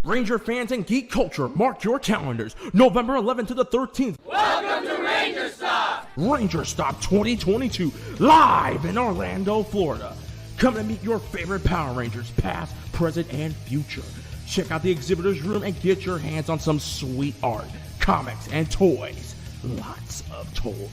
Ranger fans and geek culture, mark your calendars. November 11th to the 13th. Welcome to Ranger Stop! Ranger Stop 2022, live in Orlando, Florida. Come and meet your favorite Power Rangers, past, present, and future. Check out the exhibitor's room and get your hands on some sweet art, comics, and toys. Lots of toys.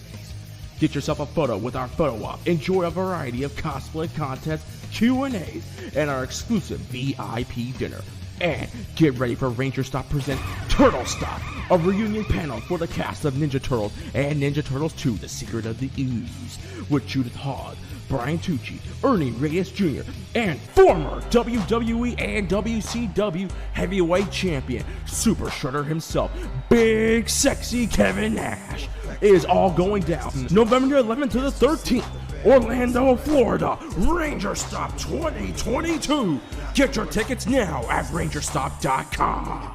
Get yourself a photo with our photo op. Enjoy a variety of cosplay contests, Q&As, and our exclusive VIP dinner. And get ready for Ranger Stop presents Turtle Stop, a reunion panel for the cast of Ninja Turtles and Ninja Turtles 2: The Secret of the Ooze, with Judith Hogg, Brian Tucci, Ernie Reyes Jr., and former WWE and WCW heavyweight champion, Super Shredder himself, Big Sexy Kevin Nash. It is all going down November 11th to the 13th. Orlando, Florida, Ranger Stop 2022. Get your tickets now at rangerstop.com.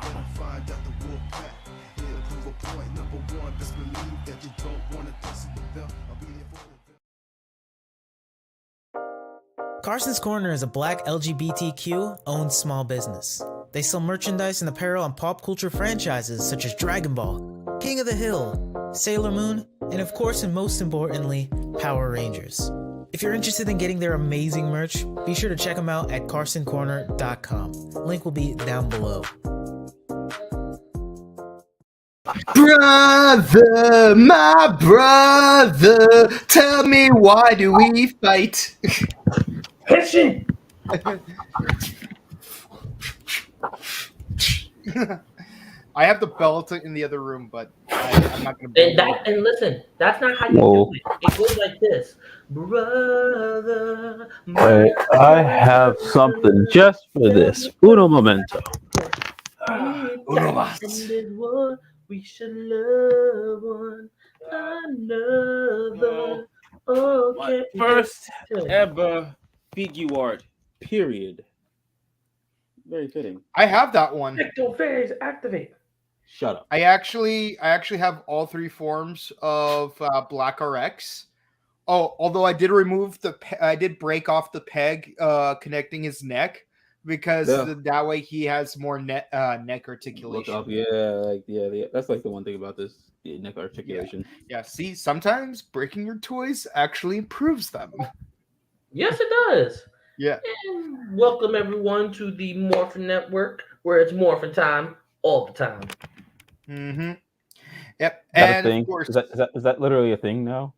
Carson's Corner is a black LGBTQ-owned small business. They sell merchandise and apparel on pop culture franchises such as Dragon Ball, King of the Hill, Sailor Moon, and of course and most importantly, Power Rangers. If you're interested in getting their amazing merch, be sure to check them out at carsoncorner.com. Link will be down below. Brother, my brother, tell me why do we fight? Listen. I have the belt in the other room, but I'm not going to. And listen, that's not how you do it. It goes like this, brother. Wait, I have something just for this. Uno momento. Uno mas. We should love one another. Okay. First ever figure, period. Very fitting. I have that one. Ecto phase activate. Shut up. I actually have all three forms of Black RX. Oh, although I did remove I did break off the peg connecting his neck because that way he has more neck articulation. Look up, yeah. That's like the one thing about this neck articulation. Yeah. See, sometimes breaking your toys actually improves them. Yes, it does. Yeah. And welcome everyone to the Morphin Network, where it's Morphin time all the time. Mm-hmm. Yep. Is that and a thing? Of course, Is that literally a thing now?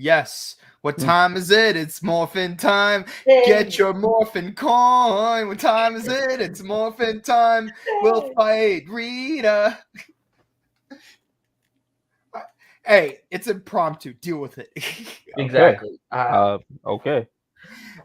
yes. What time is it? It's Morphin time. Get your Morphin coin. What time is it? It's Morphin time. We'll fight Rita. Hey, it's impromptu. Deal with it. Exactly. Okay.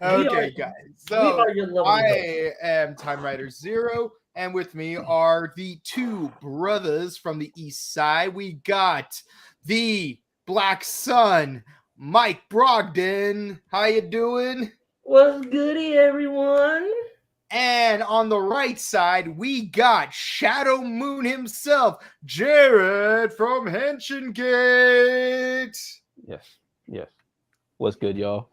Okay, guys. So I am TimeRider Zero, and with me are the two brothers from the East Side. We got the Black Sun, Mike Brogdon. How you doing? What's goody, everyone? And on the right side, we got Shadow Moon himself, Jared from Henshin Gate. Yes. What's good, y'all?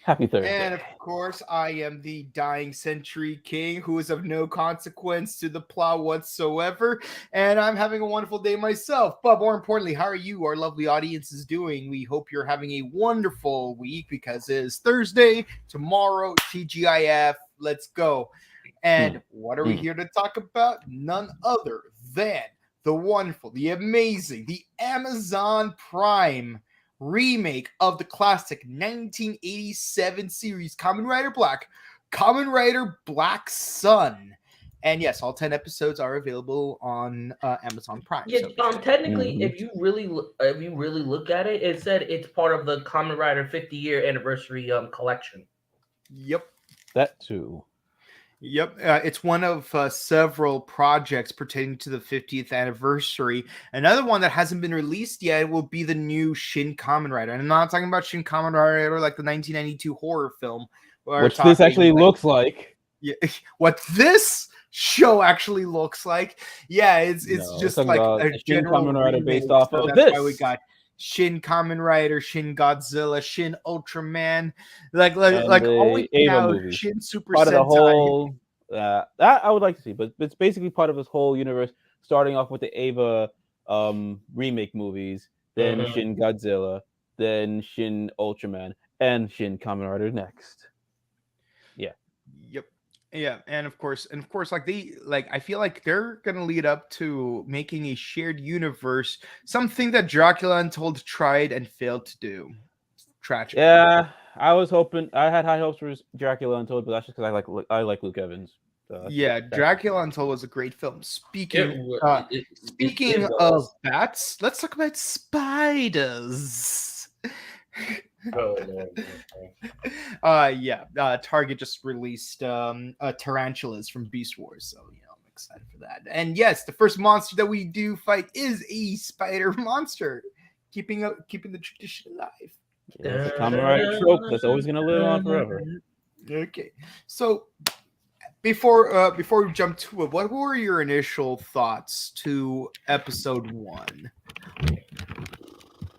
Happy Thursday. And of course, I am the Dying Century King, who is of no consequence to the plot whatsoever. And I'm having a wonderful day myself. But more importantly, how are you, our lovely audiences, doing? We hope you're having a wonderful week because it is Thursday, tomorrow, TGIF. Let's go. And what are we here to talk about? None other than the wonderful, the amazing, the Amazon Prime remake of the classic 1987 series Kamen Rider Black, Kamen Rider Black Sun. And yes, all 10 episodes are available on Amazon Prime. Yeah, technically, if you really look at it, it said it's part of the Kamen Rider 50-year anniversary collection. Yep. That too. Yep, it's one of several projects pertaining to the 50th anniversary. Another one that hasn't been released yet will be the new Shin Kamen Rider. And I'm not talking about Shin Kamen Rider like the 1992 horror film. Which this actually looks like. Yeah, what this show actually looks like. Yeah, it's just like a Shin general Kamen Rider remake, based off so of that's this. why we got Shin Kamen Rider, Shin Godzilla, Shin Ultraman, like all we now Shin Super Part Sentai. of the whole That I would like to see, but it's basically part of this whole universe, starting off with the Ava remake movies, then Shin Godzilla, then Shin Ultraman, and Shin Kamen Rider next. Yeah. Yep. Yeah, and of course, I feel like they're gonna lead up to making a shared universe, something that Dracula Untold tried and failed to do. Tragic. Yeah, I was hoping. I had high hopes for Dracula Untold, but that's just because I like Luke Evans. So Yeah, Dracula Untold was a great film. Speaking of was. bats, let's talk about spiders. Oh, no. Target just released tarantulas from Beast Wars, so I'm excited for that. And yes, the first monster that we do fight is a spider monster, keeping the tradition alive. Yeah, it's a Kamen Rider trope that's always gonna live on forever. Okay, so before we jump to it, what were your initial thoughts to episode 1?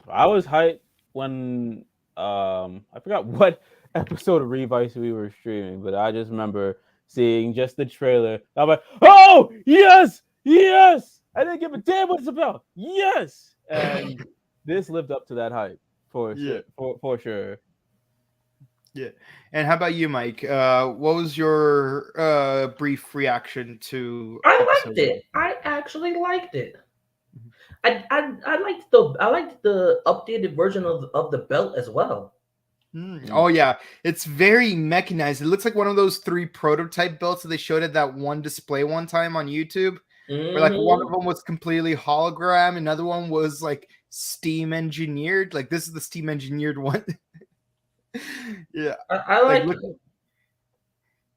I was hyped when I forgot what episode of Revice we were streaming, but I just remember seeing just the trailer. I'm like, oh yes, I didn't give a damn what it's about. Yes, and this lived up to that hype for sure. Yeah. And how about you, Mike? What was your brief reaction to? I liked it. I actually liked it. I liked the updated version of the belt as well. Oh yeah, it's very mechanized. It looks like one of those 3 prototype belts that they showed at that one display one time on YouTube. Where like one of them was completely hologram, another one was like steam engineered. Like this is the steam engineered one. Yeah, I like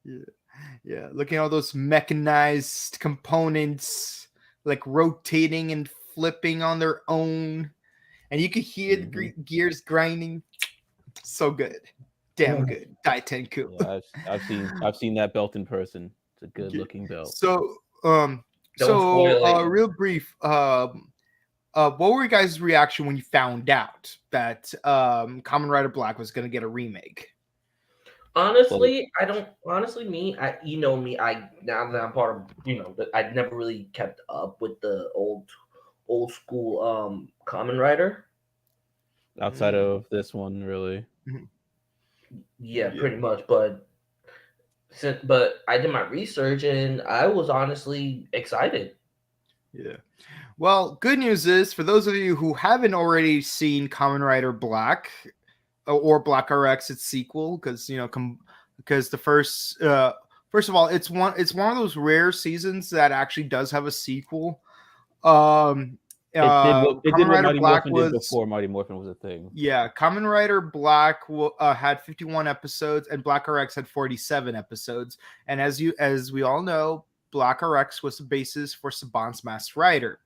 it. Yeah. Looking at all those mechanized components, like rotating and flipping on their own, and you can hear the gears grinding. So good, damn good. Daitenku. Yeah, I've seen that belt in person. It's a good looking belt. So real brief. What were your guys' reaction when you found out that Kamen Rider Black was going to get a remake? Honestly, me, now that I'm part of, I never really kept up with the old school Kamen Rider. Outside of this one, really. Yeah, pretty much. But I did my research and I was honestly excited. Yeah. Well, good news is, for those of you who haven't already seen Kamen Rider Black or Black RX, its sequel, because the first of all, it's one of those rare seasons that actually does have a sequel. It did what Mighty Black Morphin did before Mighty Morphin was a thing. Yeah, Kamen Rider Black had 51 episodes, and Black RX had 47 episodes. And as we all know, Black RX was the basis for Saban's Masked Rider,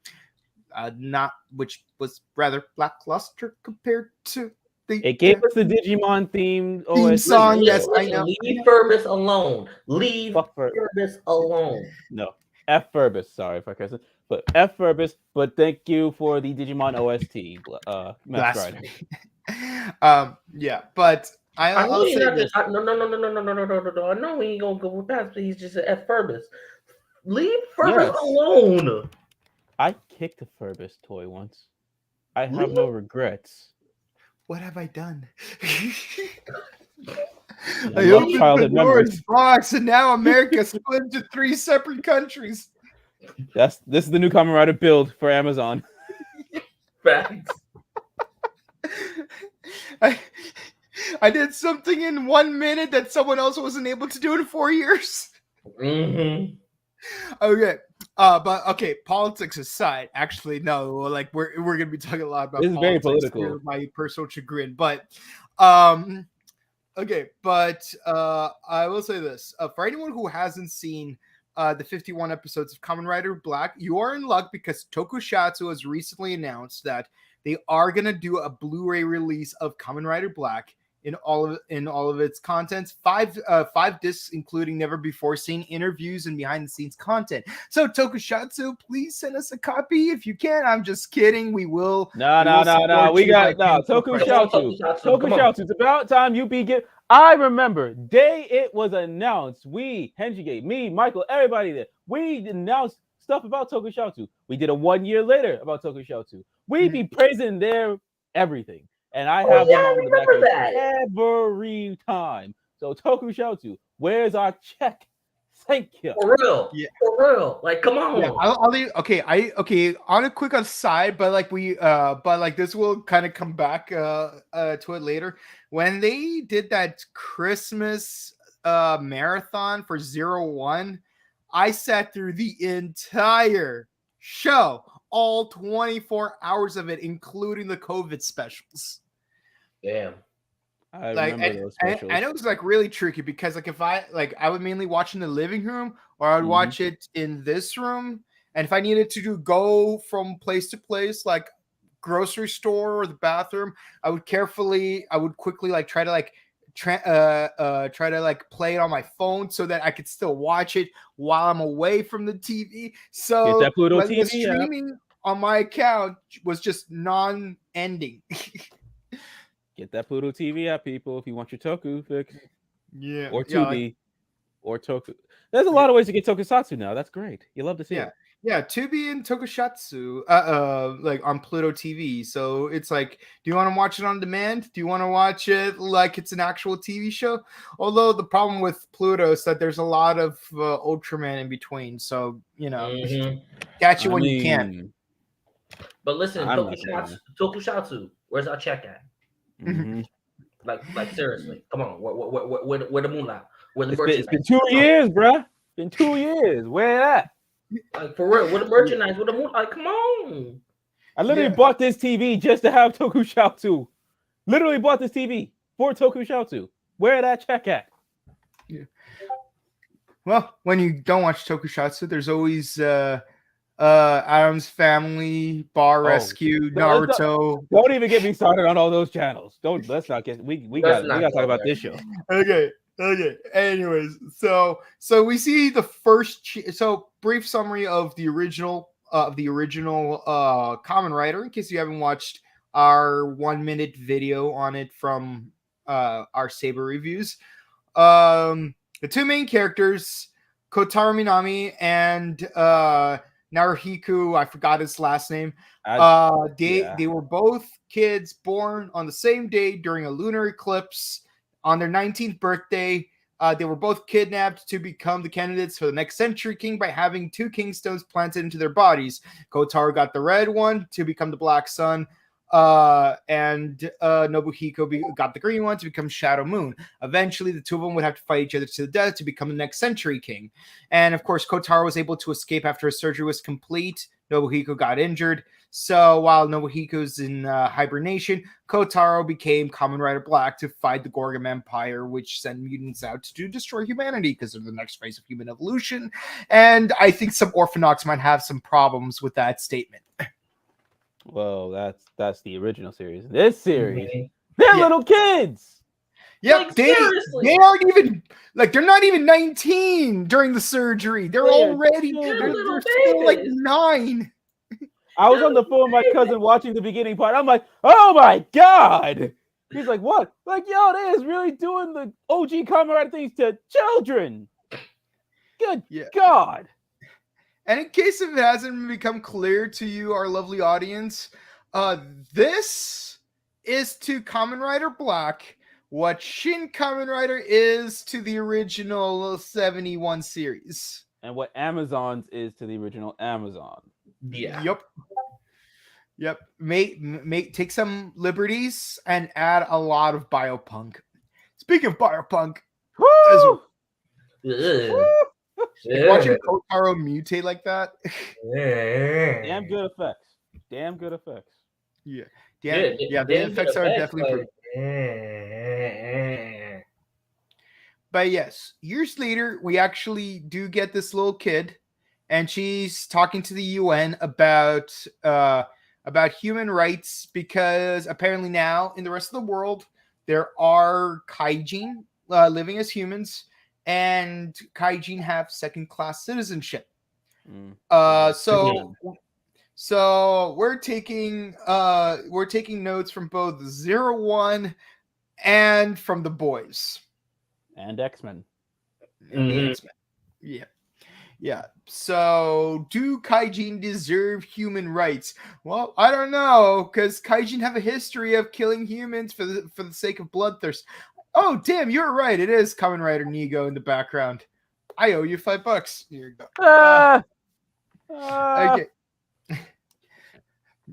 which was rather lackluster compared to the. It gave us the Digimon theme song. Yes, I know. Leave Furbus alone. Leave Furbus alone. No, F Furbus. Sorry if I cursed, but F Furbus. But thank you for the Digimon OST. Masked Rider. Yeah, but I'll say this. No. I know we ain't gonna go with that, but he's just an F Furbus. Leave Furbus alone. I kicked a Furbus toy once. I have no regrets. What have I done? I opened Pandora's box, and now America split into 3 separate countries. This is the new Kamen Rider build for Amazon. Facts. I did something in 1 minute that someone else wasn't able to do in 4 years. Okay. But okay, politics aside, actually, no, like we're gonna be talking a lot about this is very political. My personal chagrin, but okay, but I will say this: for anyone who hasn't seen the 51 episodes of Kamen Rider Black, you are in luck, because Tokusatsu has recently announced that they are gonna do a Blu-ray release of Kamen Rider Black in all of its contents, 5 discs, including never before seen interviews and behind the scenes content. So Tokusatsu, please send us a copy if you can. I'm just kidding. We will. No. We got Tokusatsu. Tokusatsu. It's about time you be I remember day it was announced. We, Henjigate, me, Michael, everybody there. We announced stuff about Tokusatsu. We did a 1 year later about Tokusatsu. We be praising their everything, and I have them on the back remember that. every time. So Tokusatsu, where's our check? Thank you. For real. Yeah. For real. Like, come on. Yeah, I'll leave. Okay. On a quick aside, but like this will kind of come back to it later. When they did that Christmas marathon for 01, I sat through the entire show, all 24 hours of it, including the COVID specials. Damn. I Like, remember those specials. and it was like really tricky because like if I would mainly watch in the living room or I would watch it in this room, and if I needed to go from place to place, like grocery store or the bathroom, I would quickly like try to like try to like play it on my phone so that I could still watch it while I'm away from the TV. So Get that Pluto like, the TV app. streaming on my account was just non-ending. Get that Pluto TV app, people, if you want your Toku fix. Yeah. Or yeah, 2B. Or Toku. There's a lot of ways to get Tokusatsu now. That's great. You love to see it. Yeah, Tubi and Tokusatsu, like on Pluto TV. So it's like, do you want to watch it on demand? Do you want to watch it like it's an actual TV show? Although the problem with Pluto is that there's a lot of Ultraman in between. So, you know, catch you when you can. But listen, I'm not Tokusatsu, where's our check at? Like seriously, come on, where the moolah? Where the It's been 2 years, bruh. It's been 2 years. Where at? Like for real, where the merchandise? Where the moolah? Like, come on. I literally bought this TV just to have Tokusatsu. Literally bought this TV for Tokusatsu. Where that check at? Yeah. Well, when you don't watch Tokusatsu, there's always Adam's Family, Bar Rescue, Naruto. Don't even get me started on all those channels. Let's not get we got to talk about this show. Okay. Anyways, so we see the first brief summary of the original Kamen Rider in case you haven't watched our 1 minute video on it from our Saber reviews. The two main characters, Kotaro Minami and Naruhiko, I forgot his last name. They were both kids born on the same day during a lunar eclipse on their 19th birthday. They were both kidnapped to become the candidates for the next Century King by having two Kingstones planted into their bodies. Kotaro got the red one to become the Black Sun, and Nobuhiko got the green one to become Shadow Moon. Eventually, the two of them would have to fight each other to the death to become the next Century King. And of course, Kotaro was able to escape after his surgery was complete. Nobuhiko got injured. So while Nobuhiko's in hibernation, Kotaro became Kamen Rider Black to fight the Gorgon Empire, which sent mutants out to destroy humanity because they're the next phase of human evolution. And I think some Orphanox might have some problems with that statement. Well, that's the original series. This series, they're little kids. Yep, Like, they seriously. aren't even they're not even 19 during the surgery. They're already they're still like 9. I was on the phone with my cousin watching the beginning part. I'm like, oh my god. He's like, what? Like, yo, they is really doing the OG Kamen Rider things to children. Good God. And in case it hasn't become clear to you, our lovely audience, this is to Kamen Rider Black what Shin Kamen Rider is to the original 71 series. And what Amazon's is to the original Amazon. Yeah. Yep. Take some liberties and add a lot of biopunk. Speaking of biopunk, watching Kotaro mutate like that. Damn good effects. Yeah. The effects are definitely But yes, years later, we actually do get this little kid, and she's talking to the UN about human rights because apparently now in the rest of the world there are kaijin living as humans, and kaijin have second-class citizenship. So we're taking notes from both 01 and from the boys And X-Men. and the X-Men. Yeah. Yeah. So, do kaijin deserve human rights? Well, I don't know, because kaijin have a history of killing humans for the sake of bloodthirst. Oh, damn, you're right. It is Kamen Rider Nego in the background. I owe you $5. Here you go. Okay.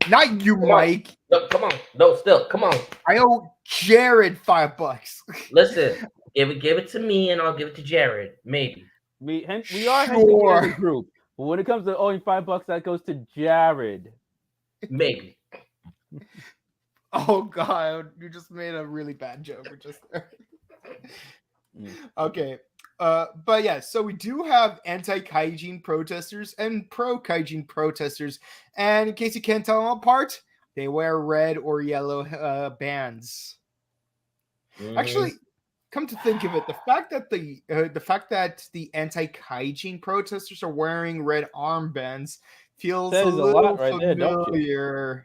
Not you, Mike. No, come on. No, still, come on. I owe Jared $5. Listen, give it to me, and I'll give it to Jared. Maybe. We are hinting as a group, but when it comes to owing $5, that goes to Jared. Maybe. Oh God, you just made a really bad joke just there. Okay. But yeah, so we do have anti-kaijin protesters and pro-kaijin protesters, and in case you can't tell them apart, they wear red or yellow bands. Actually, come to think of it, the fact that the anti-kaijin protesters are wearing red armbands feels a little right familiar. there, don't you?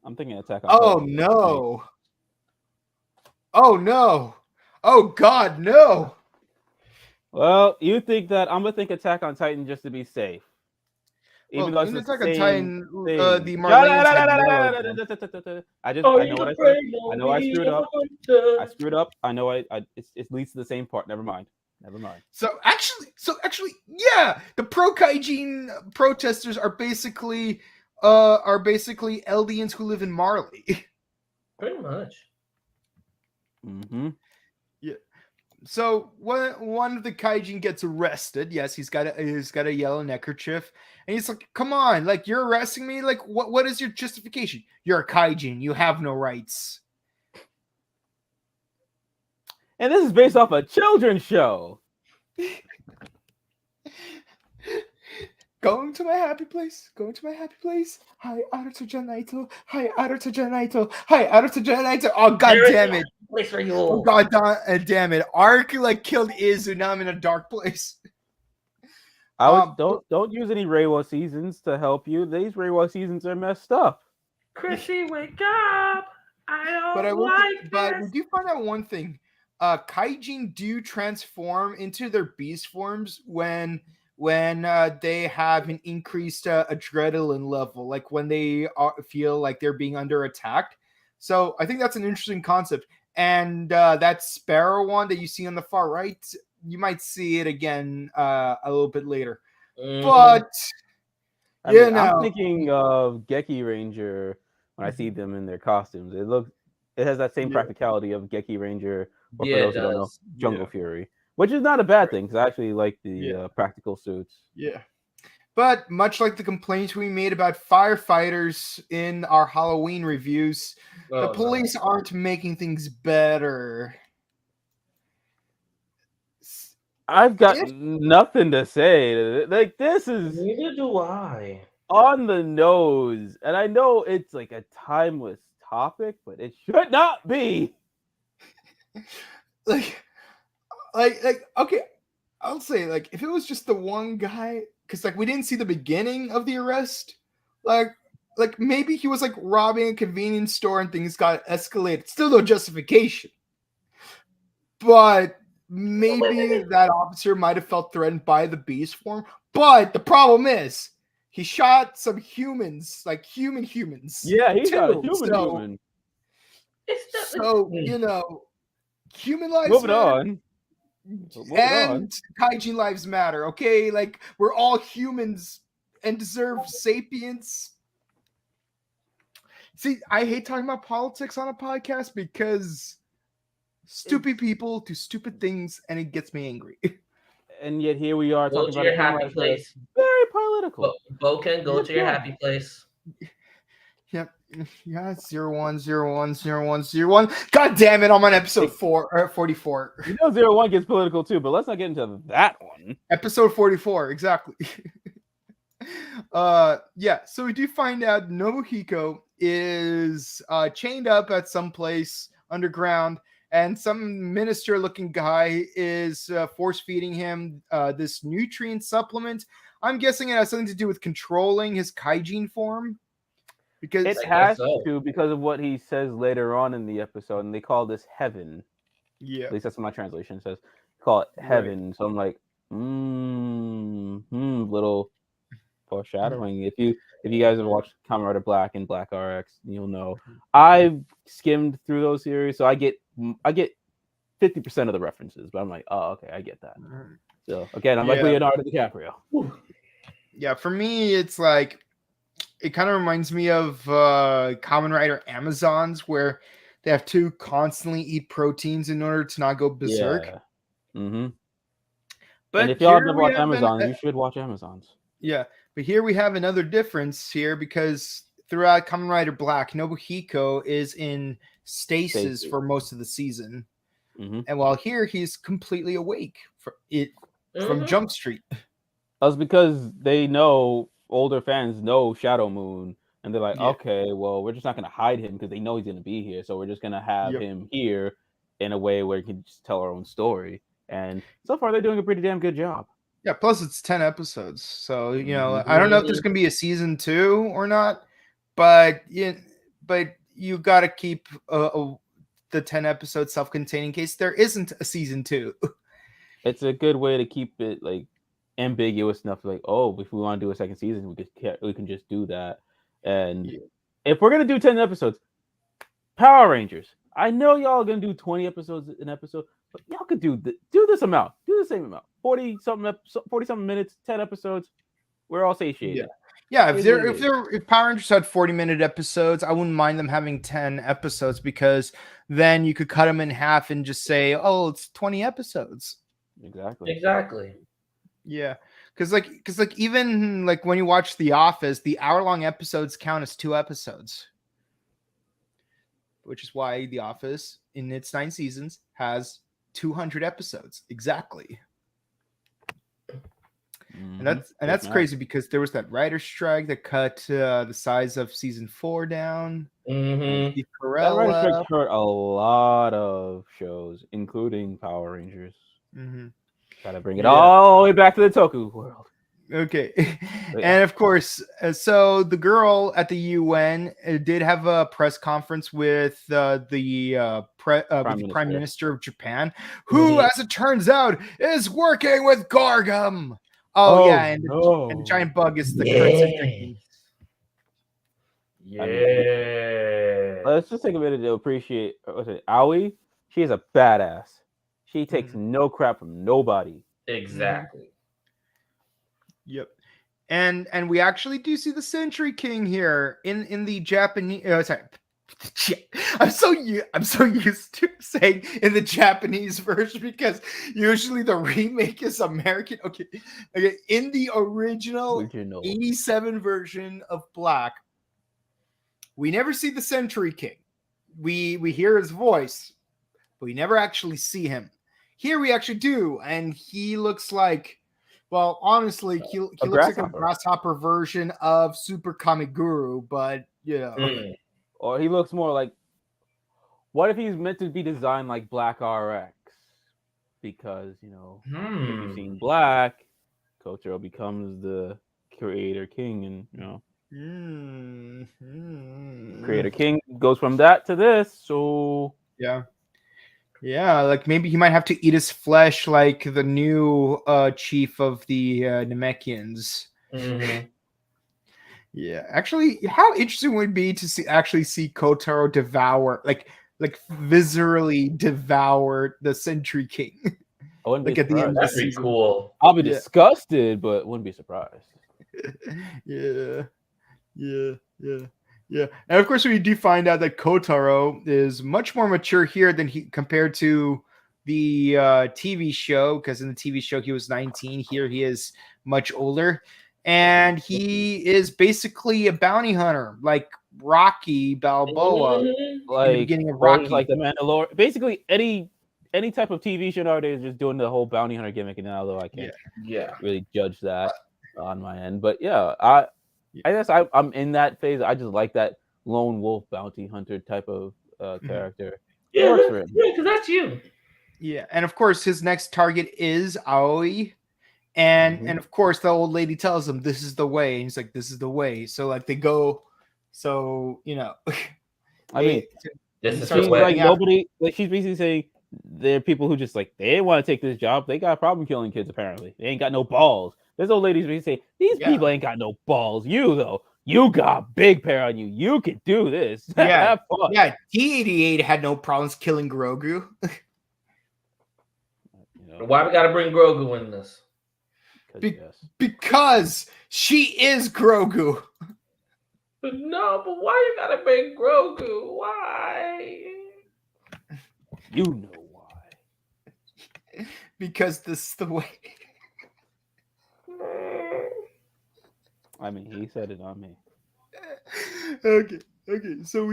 I'm thinking Attack on Oh Titan. no! Oh no! Oh God, no! Well, you think that I'm gonna think Attack on Titan just to be safe. Even though it's Attack the on same Titan, thing. the Marleans had yellow bands. I know what I said. I know I screwed up. I screwed up. I know it leads to the same part. Never mind. So actually, yeah, the pro-kaijin protesters are basically Eldians who live in Marley. Pretty much. Mm-hmm. Yeah. So one of the kaijin gets arrested. Yes, he's got a yellow neckerchief, and he's like, "Come on, like you're arresting me? Like what is your justification? You're a kaijin. You have no rights." And this is based off a children's show. Going to my happy place. Hi, Aruto Janaito. Hi, Aruto Janaito. Hi, Aruto Janaito. Oh God damn it! Place for you. Oh God damn it! Ark like killed Izu. Now I'm in a dark place. Don't use any Reiwa seasons to help you. These Reiwa seasons are messed up. Chrissy, wake up! But we do find out one thing. Kaijin do transform into their beast forms when they have an increased adrenaline level, like when they feel like they're being under attack. So I think that's an interesting concept. And that Sparrow one that you see on the far right, you might see it again a little bit later. But I'm thinking of Geki Ranger when I see them in their costumes. It has that same practicality of Geki Ranger, or for those who don't know, Jungle Fury, which is not a bad thing because I actually like the practical suits. Yeah. But much like the complaints we made about firefighters in our Halloween reviews, the police aren't making things better. I've got nothing to say. Like, this is... Neither do I. On the nose. And I know it's like a timeless topic, but it should not be. Like, okay, I'll say, like, if it was just the one guy, because, like, we didn't see the beginning of the arrest, like maybe he was, like, robbing a convenience store and things got escalated. Still no justification. But maybe that officer might have felt threatened by the beast form. But the problem is, he shot some humans, like humans. Yeah, he shot a human. So, you know, human lives Moving matter. on. And kaijin lives matter, okay? Like, we're all humans and deserve sapience. See, I hate talking about politics on a podcast because stupid people do stupid things and it gets me angry. And yet here we are talking about your happy place. Very political. Boken, go to your happy place. Yep. Yeah, 01010101. God damn it, I'm on episode 44. You know 01 gets political too, but let's not get into that one. Episode 44, exactly. Yeah, so we do find out Nobuhiko is chained up at some place underground, and some minister-looking guy is force-feeding him this nutrient supplement. I'm guessing it has something to do with controlling his kaijin form. because It I guess has so. to because of what he says later on in the episode, and they call this heaven. yeah, At least that's what my translation says. Call it right. heaven. So I'm like, little foreshadowing. If you guys have watched Kamen Rider Black and Black RX, you'll know I've skimmed through those series, so I get 50% of the references, but I'm like, oh, okay, I get that. So again, I'm like Yeah. Leonardo DiCaprio. Yeah, for me, it's like it kind of reminds me of Kamen Rider Amazons, where they have to constantly eat proteins in order to not go berserk. Yeah. Mm-hmm. But And if y'all here never we watch have Amazon, you should watch Amazons. yeah, but here we have another difference here because throughout Kamen Rider Black, Nobuhiko is in stasis Stasis. for most of the season, Mm-hmm. and while here he's completely awake from Jump Street. That's because they know older fans know Shadow Moon, and they're like, Yeah. okay, well, we're just not gonna hide him because they know he's gonna be here, so we're just gonna have Yep. him here in a way where he can just tell our own story. And so far, they're doing a pretty damn good job. Yeah, plus it's 10 episodes. So, I don't know if there's going to be a season 2 or not, but you got to keep the 10 episodes self-contained in case there isn't a season 2. It's a good way to keep it like ambiguous enough to like, oh, if we want to do a second season, we can just do that. And if we're going to do 10 episodes, Power Rangers, I know y'all are going to do 20 episodes an episode, but y'all could do this amount. Do the same amount. 40 something minutes, 10 episodes. We're all satiated. Yeah, if Power Rangers had 40-minute episodes, I wouldn't mind them having 10 episodes because then you could cut them in half and just say, "Oh, it's 20 episodes." Exactly. Yeah. Cuz even like when you watch The Office, the hour-long episodes count as 2 episodes. Which is why The Office in its 9 seasons has 200 episodes exactly. Mm-hmm. And that's crazy because there was that writer's strike that cut the size of season 4 down. Mm-hmm. That writer's strike hurt a lot of shows, including Power Rangers. Mm-hmm. Gotta bring it all the way back to the Toku world. Okay. And of course, so the girl at the UN did have a press conference with the Prime Minister of Japan, who, as it turns out, is working with Gargum. And the giant bug is the current century. Yeah. Let's just take a minute to appreciate Aoi. She is a badass. She takes no crap from nobody. Exactly. Yep. And we actually do see the Century King here in the Japanese. I'm so used to saying in the Japanese version because usually the remake is American. Okay. In the original 87 version of Black, we never see the Century King. We hear his voice, but we never actually see him. Here we actually do, and he looks like, well, honestly, he looks like a grasshopper version of Super Kamiguru, but Or he looks more like, what if he's meant to be designed like Black RX? Because, if you've seen Black, Kotaro becomes the Creator King, and, Creator King goes from that to this, so... Yeah, like maybe he might have to eat his flesh like the new chief of the Namekians. Mm-hmm. Yeah, actually, how interesting would it be to see Kotaro devour, like viscerally devour the Century King? I wouldn't like be at the end of the That'd be season. cool. I'll be disgusted, but wouldn't be surprised. Yeah. And of course, we do find out that Kotaro is much more mature here than he compared to the TV show, because in the TV show he was 19. Here he is much older, and he is basically a bounty hunter, like Rocky Balboa in the beginning of Rocky. Like the Mandalorian. Basically, any type of TV show nowadays is just doing the whole bounty hunter gimmick, and although I can't really judge that on my end, but I guess I'm in that phase. I just like that lone wolf bounty hunter type of character. Yeah, because that's you. Yeah, and of course his next target is Aoi, and of course the old lady tells him this is the way, and he's like, this is the way. So like they go So I mean, This it is seems the way. like nobody. Like she's basically saying there are people who just like they didn't want to take this job. They got a problem killing kids. Apparently, they ain't got no balls. This old lady's basically saying these people ain't got no balls. You though, you got big pair on you. You can do this. Yeah, Have fun. yeah. T-88 had no problems killing Grogu. Why we gotta bring Grogu in this? Because she is Grogu. No, but why you gotta bring Grogu? Why? You know why. Because this is the way. I mean, he said it on me. Okay. So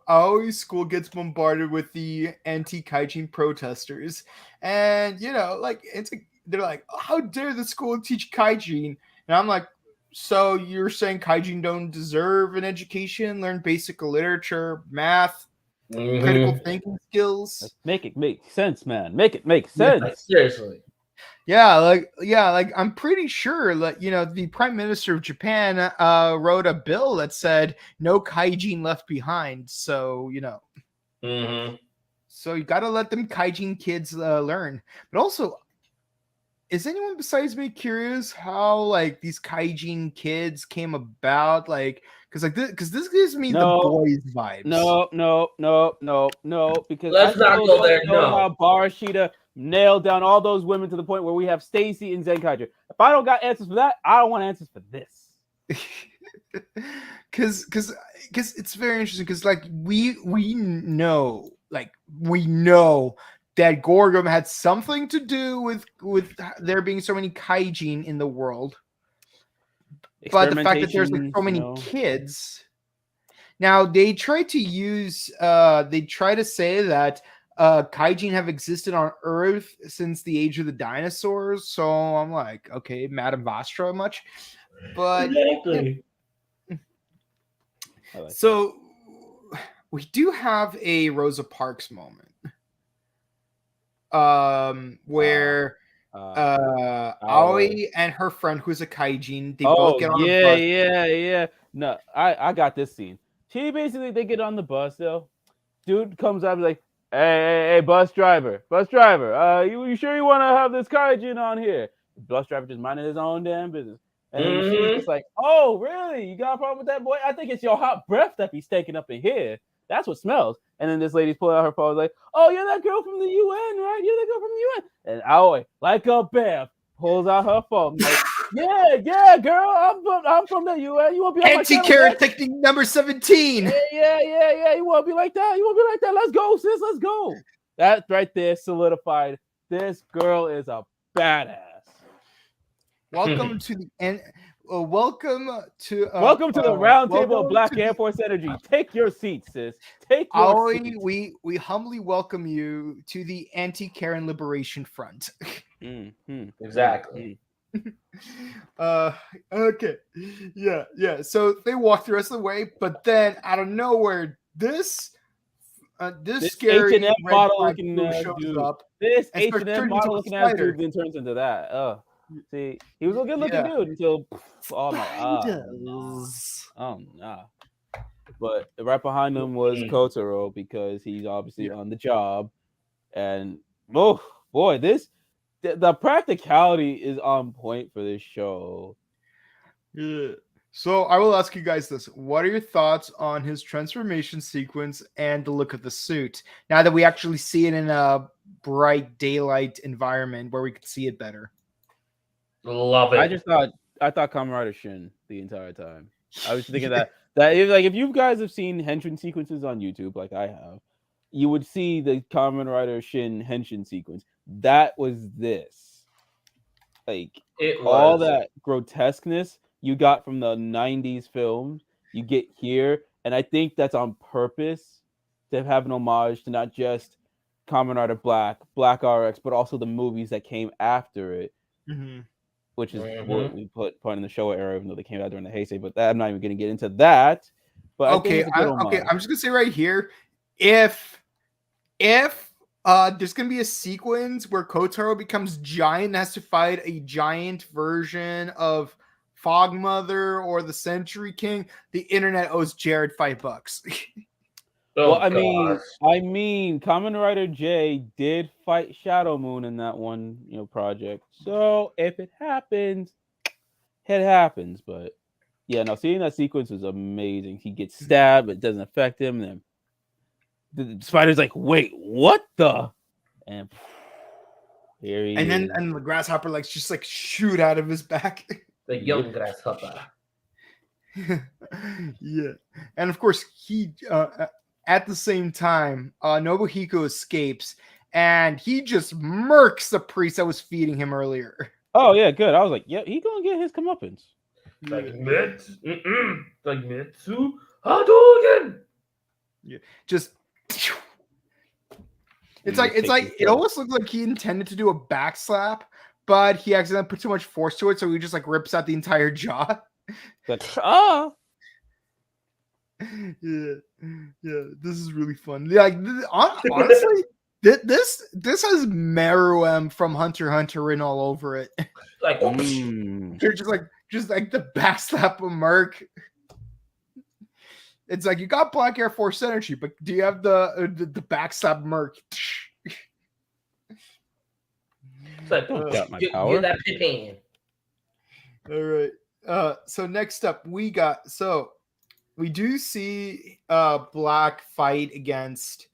Aoi's school gets bombarded with the anti-Kaijin protesters, and they're like, oh, how dare the school teach Kaijin? And I'm like, so you're saying Kaijin don't deserve an education, learn basic literature, math, critical thinking skills? Make it make sense, man. Make it make sense. Yeah, seriously. Yeah, I'm pretty sure that the Prime Minister of Japan wrote a bill that said no Kaijin left behind. So so you got to let them Kaijin kids learn. But also, is anyone besides me curious how these Kaijin kids came about? Because this gives me the boys vibes. No. Because let's not go there. No. How Barashida nailed down all those women to the point where we have Stacy and Zenkaiju. If I don't got answers for that, I don't want answers for this. Because it's very interesting. Because we know that Gorgum had something to do with there being so many Kaijin in the world. But the fact that there's so many kids. Now they try to say that Kaijin have existed on Earth since the age of the dinosaurs. So I'm like, okay, Madame Vastra much. But exactly. So we do have a Rosa Parks moment. Where Aoi and her friend, who's a Kaijin, they both get on a bus. Yeah. No, I got this scene. They get on the bus though. Dude comes up like, hey, bus driver, you sure you want to have this Kaijin on here? The bus driver just minding his own damn business. And then she's just like, oh, really? You got a problem with that, boy? I think it's your hot breath that be staking up in here. That's what smells. And then this lady's pulling out her phone like, oh, you're that girl from the UN, right? You're the girl from the UN. And Aoi, like a bear, pulls out her phone. Like, yeah, girl, I'm from the UN. You want to be on my Anti-Karen technique number 17. Yeah. You want to be like that? Let's go, sis. Let's go. That right there solidified. This girl is a badass. Welcome to the end. Welcome to the round table of Black Air Force Energy. Take your seat, sis. Take your seat. We humbly welcome you to the Anti-Karen Liberation Front. Exactly. Okay. Yeah. So they walk the rest of the way, but then out of nowhere, this scary H&M model looking shows dude. up. This H&M model looking ass dude then turns into that. See, he was a good looking dude until oh nah. But right behind him was Kotaro because he's obviously on the job. And oh boy, the practicality is on point for this show. Yeah. So I will ask you guys this. What are your thoughts on his transformation sequence and the look of the suit? Now that we actually see it in a bright daylight environment where we could see it better. Love it. I thought Kamen Rider Shin the entire time. I was thinking that if you guys have seen henshin sequences on YouTube, like I have, you would see the Kamen Rider Shin henshin sequence. That was this. Like all that grotesqueness you got from the 90s films, you get here, and I think that's on purpose to have an homage to not just Kamen Rider Black RX, but also the movies that came after it. Mm-hmm. Which is what we put in the Showa era, even though they came out during the Heisei. But I'm not even going to get into that. But I'm just gonna say right here, if there's gonna be a sequence where Kotaro becomes giant and has to fight a giant version of Fogmother or the Century King, the internet owes Jared $5. Well, I mean, Kamen Rider J did fight Shadow Moon in that one, project. So if it happens, it happens. But yeah, no, seeing that sequence was amazing. He gets stabbed, but it doesn't affect him. And then the spider's like, "Wait, what the?" And here he is. And the grasshopper just shoot out of his back. The young grasshopper. Yeah, and of course he at the same time Nobuhiko escapes and he just murks the priest that was feeding him earlier. Oh yeah, good. I was like, yeah, he gonna get his comeuppance. Like Mitsu Hadouken. Yeah, just it's like it almost looks like he intended to do a back slap, but he accidentally put too much force to it, so he just rips out the entire jaw. Like, yeah, this is really fun. Like, honestly, this has Meruem from Hunter x Hunter written all over it. Like, they're just like the backslap of Merc. It's like you got Black Air Force energy, but do you have the backslap Merc? It's like, don't doubt my power. Get that pin. All right. So next up, we do see Black fight against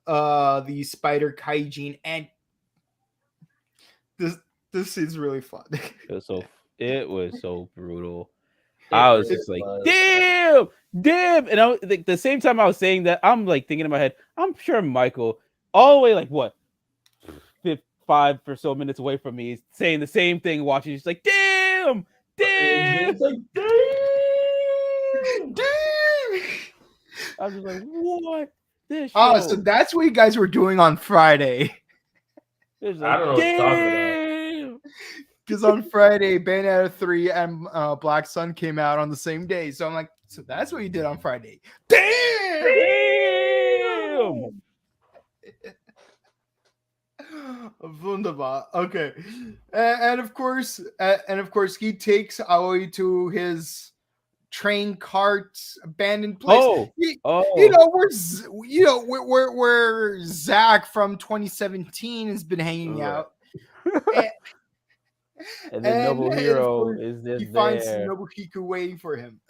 the Spider Kaijin, and this is really fun. It was so brutal. I was just like, damn. And I was, like, the same time I was saying that, I'm like thinking in my head, I'm sure Michael, all the way like what, 5 or so minutes away from me, is saying the same thing, watching. He's like, damn. It's like, damn. I was just like, what? This show? So that's what you guys were doing on Friday. I don't know what you're talking about. Because on Friday, Bayonetta 3 and Black Sun came out on the same day. So I'm like, so that's what you did on Friday. Damn! Wunderbar. Okay. And of course, he takes Aoi to his train cart abandoned place. Where Zach from 2017 has been hanging out. And then Nobuhiro is just he finds Nobuhiko waiting for him.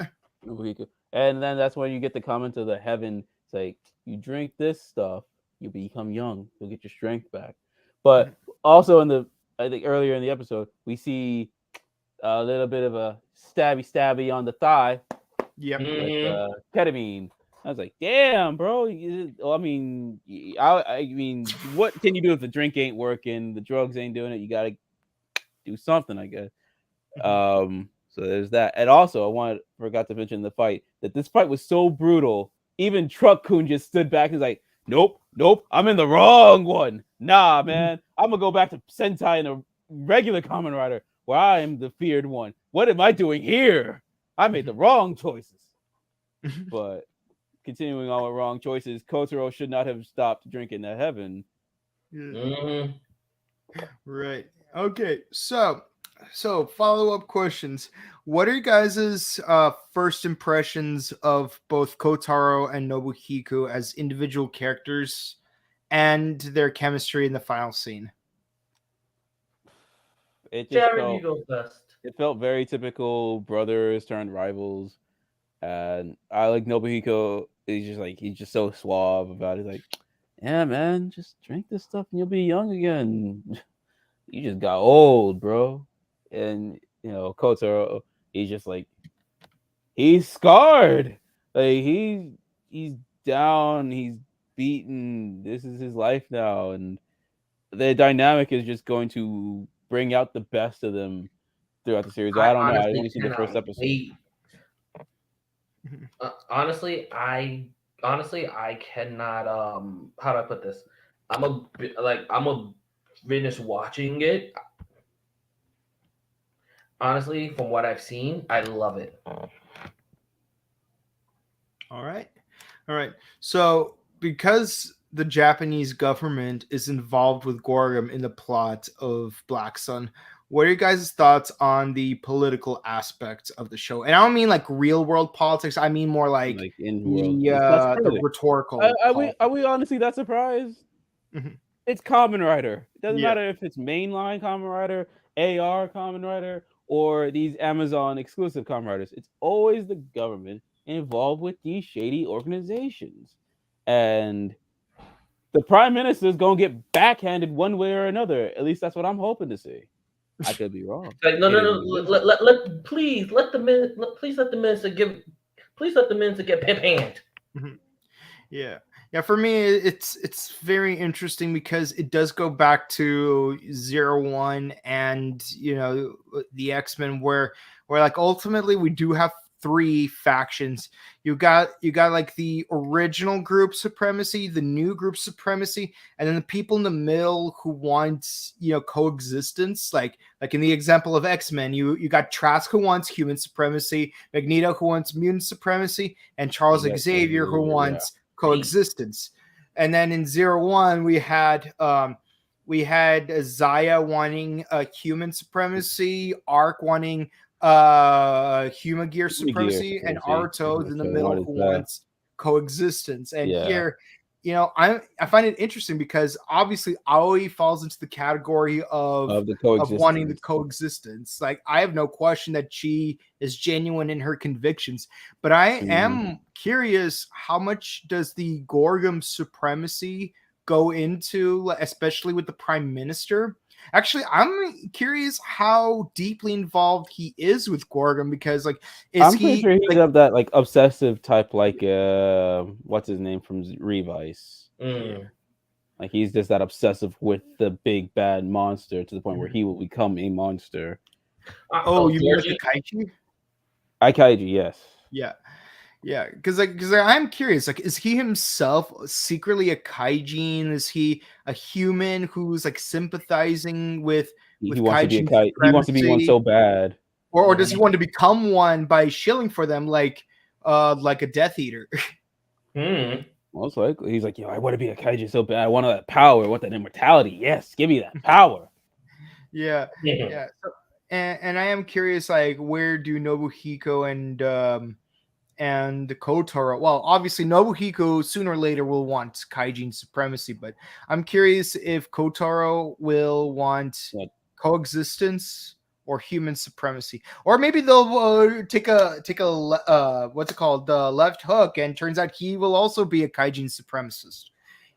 And then that's when you get the comment of the heaven. It's like, you drink this stuff, you become young, you'll get your strength back. But also I think earlier in the episode, we see a little bit of a stabby on the thigh. Yep. With ketamine. I was like, damn, bro. I mean, what can you do if the drink ain't working, the drugs ain't doing it? You gotta do something, I guess. So there's that. And also, forgot to mention the fight, that this fight was so brutal. Even Truck-kun just stood back and was like, nope, I'm in the wrong one. Nah, man, I'm gonna go back to Sentai and a regular Kamen Rider, where I am the feared one. What am I doing here? I made the wrong choices. But continuing on with wrong choices, Kotaro should not have stopped drinking that heaven. Right. Okay. So follow-up questions. What are you guys' first impressions of both Kotaro and Nobuhiko as individual characters and their chemistry in the final scene? It felt very typical brothers turned rivals. And I like Nobuhiko. He's just so suave about it. He's like, yeah, man, just drink this stuff and you'll be young again. You just got old, bro. And Kotaro, he's just like, he's scarred. Like he's down, he's beaten. This is his life now, and the dynamic is just going to bring out the best of them throughout the series. I don't know. I only see the first episode. Honestly, I cannot. How do I put this? I'm a finish watching it. Honestly, from what I've seen, I love it. All right. So because the Japanese government is involved with Gorgum in the plot of Black Sun, what are your guys' thoughts on the political aspects of the show? And I don't mean like real world politics. I mean more like in world. the rhetorical. Are we honestly that surprised? Mhm. It's Kamen Rider. It doesn't Yeah. matter if it's mainline Kamen Rider, AR Kamen Rider, or these Amazon exclusive Kamen Riders. It's always the government involved with these shady organizations. And the prime minister is going to get backhanded one way or another. At least that's what I'm hoping to see. I could be wrong. Like, no. Please let the minister get pimp hand. Mhm. Yeah. For me, it's very interesting because it does go back to 01 and the X-Men, where like ultimately we do have three factions. You got like the original group supremacy, the new group supremacy, and then the people in the middle who want coexistence. Like in the example of X-Men, you got Trask who wants human supremacy, Magneto who wants mutant supremacy, and Charles Xavier who wants coexistence. And then in 01 we had Zaya wanting human supremacy, Arc wanting human gear supremacy, and Aruto in the middle who wants coexistence. And here, I find it interesting because obviously Aoi falls into the category of wanting the coexistence. Like, I have no question that she is genuine in her convictions, but I am curious, how much does the Gorgum supremacy go into, especially with the prime minister? Actually, I'm curious how deeply involved he is with Gorgum, because I'm pretty sure he's of that like obsessive type, like what's his name from Revice. Like, he's just that obsessive with the big bad monster to the point where he will become a monster. You mean like the Kaiju? Kaiju, yes. Yeah, because I'm curious, like, is he himself secretly a Kaijin? Is he a human who's like sympathizing with he wants to be he wants to be one so bad, or does he want to become one by shilling for them, like a Death Eater? Most likely, he's like, I want to be a Kaiju so bad. I want that power. I want that immortality. Yes, give me that power. Yeah. So, and I am curious, like, where do Nobuhiko and Kotaro. Well, obviously Nobuhiko sooner or later will want Kaijin supremacy, but I'm curious if Kotaro will want coexistence or human supremacy, or maybe they'll take a what's it called, the left hook, and turns out he will also be a Kaijin supremacist.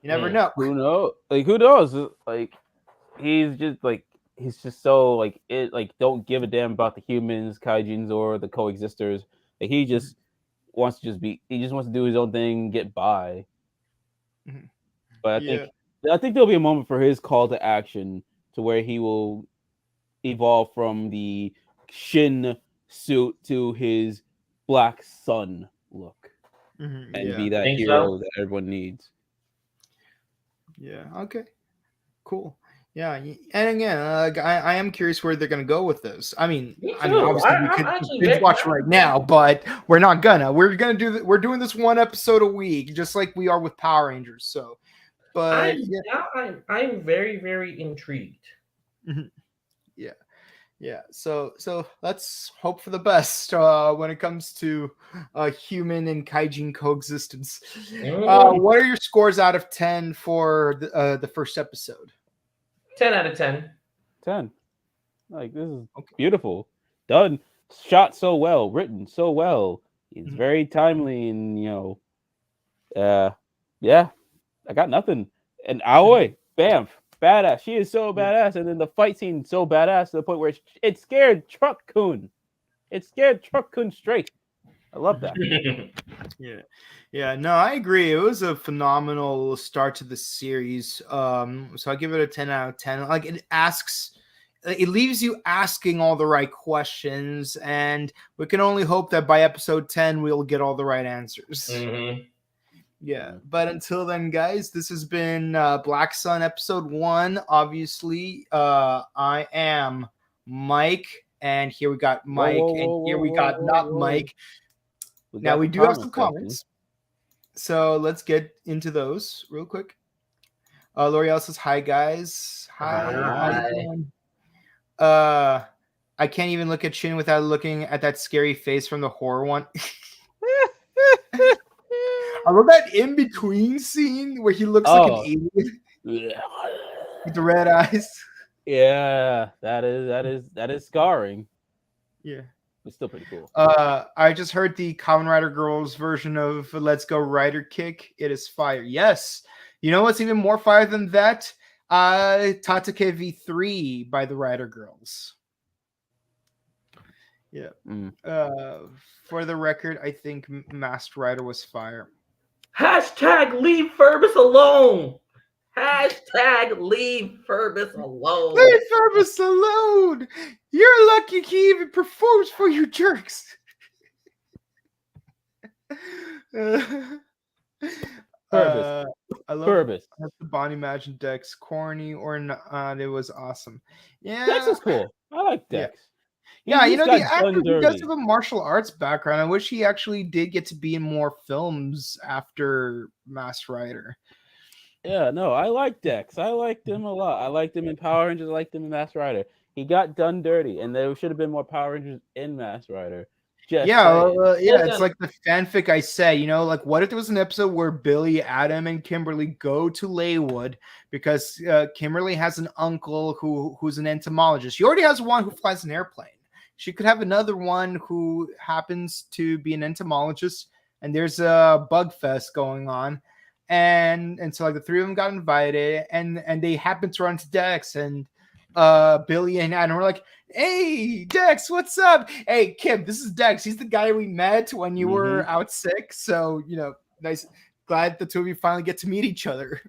You never know. Who knows? Like, who knows? Like, he's just so like don't give a damn about the humans, Kaijins, or the coexisters. Like, he just wants to do his own thing, get by. But I think there'll be a moment for his call to action, to where he will evolve from the Shin suit to his Black Sun look, and be that hero that everyone needs. Yeah. Okay. Cool. Yeah, and again, I am curious where they're going to go with this. I mean, obviously we could binge watch right now, but we're not gonna. We're doing this one episode a week, just like we are with Power Rangers. So, but I'm very, very intrigued. Yeah. So let's hope for the best when it comes to human and Kaijin coexistence. What are your scores out of 10 for the first episode? 10 out of 10. 10. Like, this is beautiful. Done. Shot so well. Written so well. It's very timely, and I got nothing. And Aoi, bam, badass. She is so badass. And then the fight scene so badass to the point where it scared Truck-kun. It scared Truck-kun straight. I love that. Yeah, no, I agree. It was a phenomenal start to the series. So I give it a 10 out of 10. Like, it leaves you asking all the right questions, and we can only hope that by episode 10 we'll get all the right answers. Yeah, but until then, guys, this has been Black Sun episode 1. Obviously, I am Mike, and here we got Mike, and here we got not Mike. Now we do have some comments, so let's get into those real quick. L'Oreal says, "Hi guys, hi. I can't even look at Shin without looking at that scary face from the horror one. I love that in between scene where he looks like an alien with the red eyes. Yeah, that is scarring. Yeah. It's still pretty cool. I just heard the Kamen Rider Girls version of Let's Go Rider Kick. It is fire. Yes. You know what's even more fire than that? Tatake V3 by the Rider Girls. Yeah. For the record, I think Masked Rider was fire. Hashtag leave Furbus alone. Hashtag leave Furbus alone. Leave Furbus alone. You're lucky he even performs for you jerks. Furbus. I love Furbus. the Bonnie Imagine Dex. Corny or not, it was awesome. Yeah. Dex is cool. I like Dex. Yeah, He's the got actor done who does dirty. have a martial arts background. I wish he actually did get to be in more films after Masked Rider. Yeah, no, I like Dex. I liked him a lot. I liked him in Power Rangers. I liked him in Masked Rider. He got done dirty, and there should have been more Power Rangers in Masked Rider. It's like the fanfic I say, like what if there was an episode where Billy, Adam, and Kimberly go to Leywood because Kimberly has an uncle who's an entomologist. She already has one who flies an airplane. She could have another one who happens to be an entomologist, and there's a bug fest going on. And so like the three of them got invited, and they happened to run to Dex, and Billy and Adam were like, "Hey, Dex, what's up? Hey, Kim, this is Dex. He's the guy we met when you were out sick. So nice. Glad the two of you finally get to meet each other.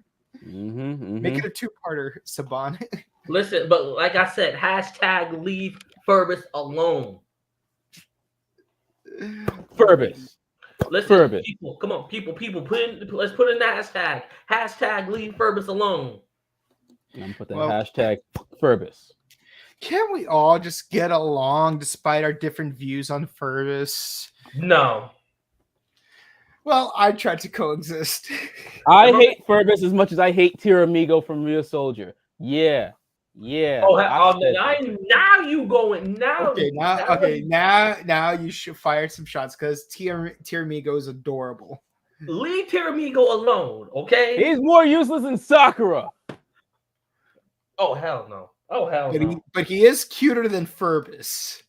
Make it a two-parter, Saban." Listen, but like I said, hashtag leave Furbus alone. Furbus. Listen, Furbus. people, come on, people, let's put in the hashtag. Hashtag leave Furbus alone. I'm gonna put the hashtag Furbus. Can't we all just get along despite our different views on Furbus? No. Well, I tried to coexist. I hate Furbus as much as I hate Tiramigo from Real Soldier. Yeah. Oh, now you going now? Okay, now you should fire some shots because Tiramigo is adorable. Leave Tiramigo alone, okay? He's more useless than Sakura. Oh hell no! Oh hell no! But he is cuter than Furbus.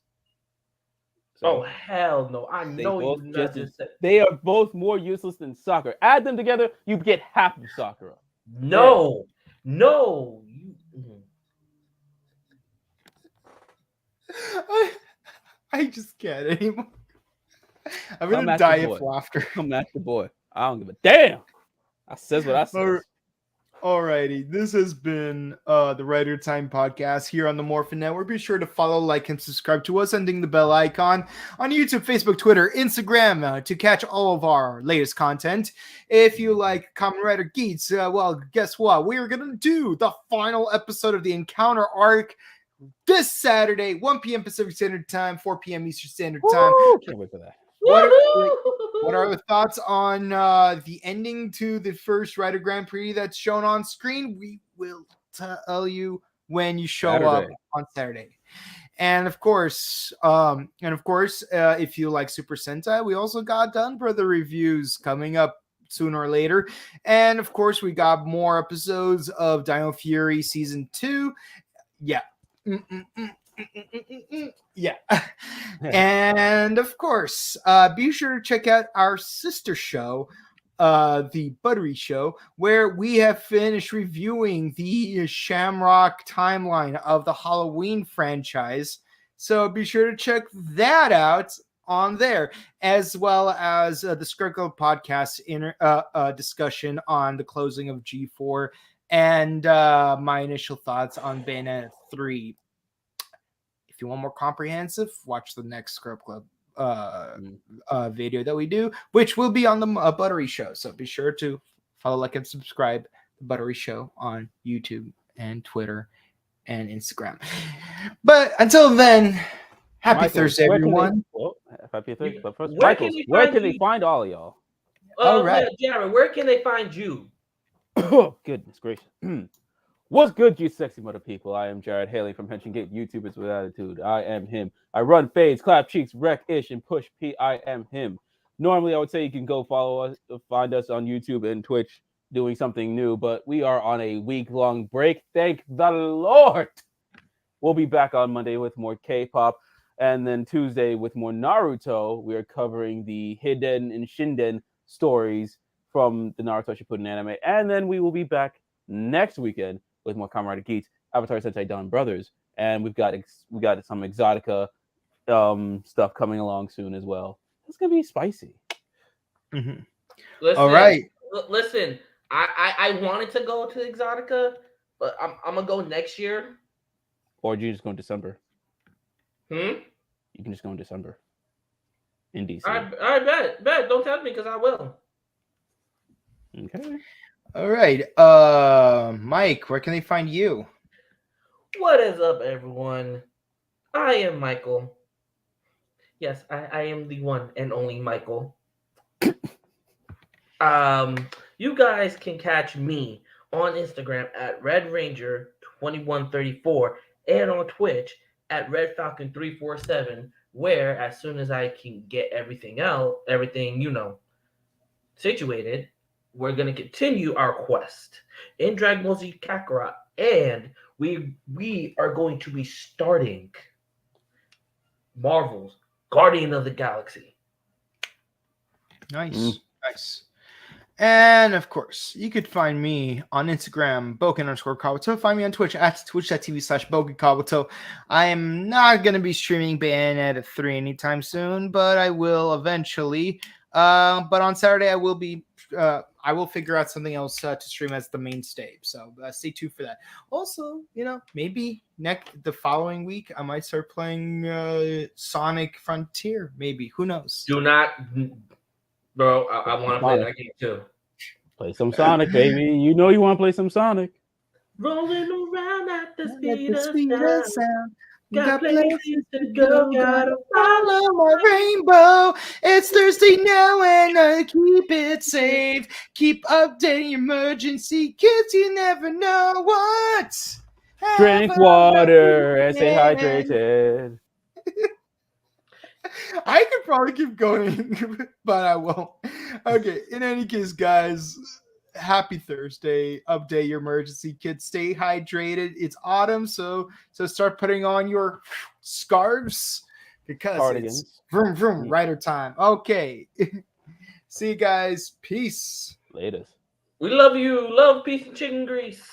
Oh hell no! I know you not just said. They are both more useless than Sakura. Add them together, you get half of Sakura. No. I just can't anymore. I'm gonna die of laughter. I'm at the boy. I don't give a damn. I says what I says. Alrighty, this has been the Rider Time podcast here on the Morphin Network. Be sure to follow, like, and subscribe to us, and ding the bell icon on YouTube, Facebook, Twitter, Instagram to catch all of our latest content. If you like Kamen Rider Geeks, well, guess what? We are gonna do the final episode of the Encounter arc this Saturday, 1 p.m. Pacific Standard Time, 4 p.m. Eastern Standard Time. Can't wait for that. What are the thoughts on the ending to the first Rider Grand Prix that's shown on screen? We will tell you when you show up on Saturday. And of course, if you like Super Sentai, we also got Dun Brother reviews coming up sooner or later. And of course, we got more episodes of Dino Fury Season 2. Yeah. Yeah. And of course, be sure to check out our sister show, the Buttery Show, where we have finished reviewing the Shamrock timeline of the Halloween franchise. So be sure to check that out on there, as well as the Skirkle podcast discussion on the closing of G4 and my initial thoughts on Bayonetta 3. If you want more comprehensive, watch the next Scrub Club video that we do, which will be on the Buttery Show. So be sure to follow, like, and subscribe to the Buttery Show on YouTube and Twitter and Instagram. But until then, happy Thursday, everyone. Happy Thursday. But first, Michael, where can they find all of y'all? All right, Jared, where can they find you? Oh, goodness gracious. What's good, you sexy mother people? I am Jared hailing from Henshin Gate, YouTubers with attitude. I am him. I run fades, clap cheeks, wreck ish, and push P. I am him. Normally, I would say you can go follow us, find us on YouTube and Twitch doing something new, but we are on a week-long break. Thank the Lord. We'll be back on Monday with more K-pop, and then Tuesday with more Naruto. We are covering the Hiden and Shinden stories from the Naruto Shippuden anime, and then we will be back next weekend with more Kamen Rider Geeks, Avatar Sentai Dawn Brothers, and we've got some Exotica stuff coming along soon as well. It's gonna be spicy. Mm-hmm. Listen, all right. Listen, I wanted to go to Exotica, but I'm gonna go next year. Or you just go in December. You can just go in December in DC. I bet. Don't tell me because I will. Okay. All right. Mike, where can they find you? What is up, everyone? I am Michael. Yes, I am the one and only Michael. You guys can catch me on Instagram at RedRanger2134 and on Twitch at RedFalcon347, where as soon as I can get everything situated, we're going to continue our quest in Dragon Ball Z Kakarot, and we are going to be starting Marvel's Guardian of the Galaxy. Nice. And of course, you could find me on Instagram, Boken_Kabuto. Find me on Twitch at twitch.tv/BokenKabuto. I am not going to be streaming Bayonetta 3 anytime soon, but I will eventually. But on Saturday, I will figure out something else to stream as the mainstay. So stay tuned for that. Also, maybe the following week, I might start playing Sonic Frontier. Maybe. Who knows? Do not... Bro, I want to play that game too. Play some Sonic, baby. You know you want to play some Sonic. Rolling around at the speed of sound. Got places to go, gotta follow my rainbow. It's Thursday now and I keep it safe. Keep updating your emergency kits. You never know what. Drink water and stay hydrated. I could probably keep going, but I won't. Okay, in any case, guys, happy Thursday. Update your emergency kit. Stay hydrated. It's autumn, so start putting on your scarves because cardigans. It's vroom vroom rider time. Okay. See you guys. Peace. Latest. We love you. Love, peace, and chicken grease.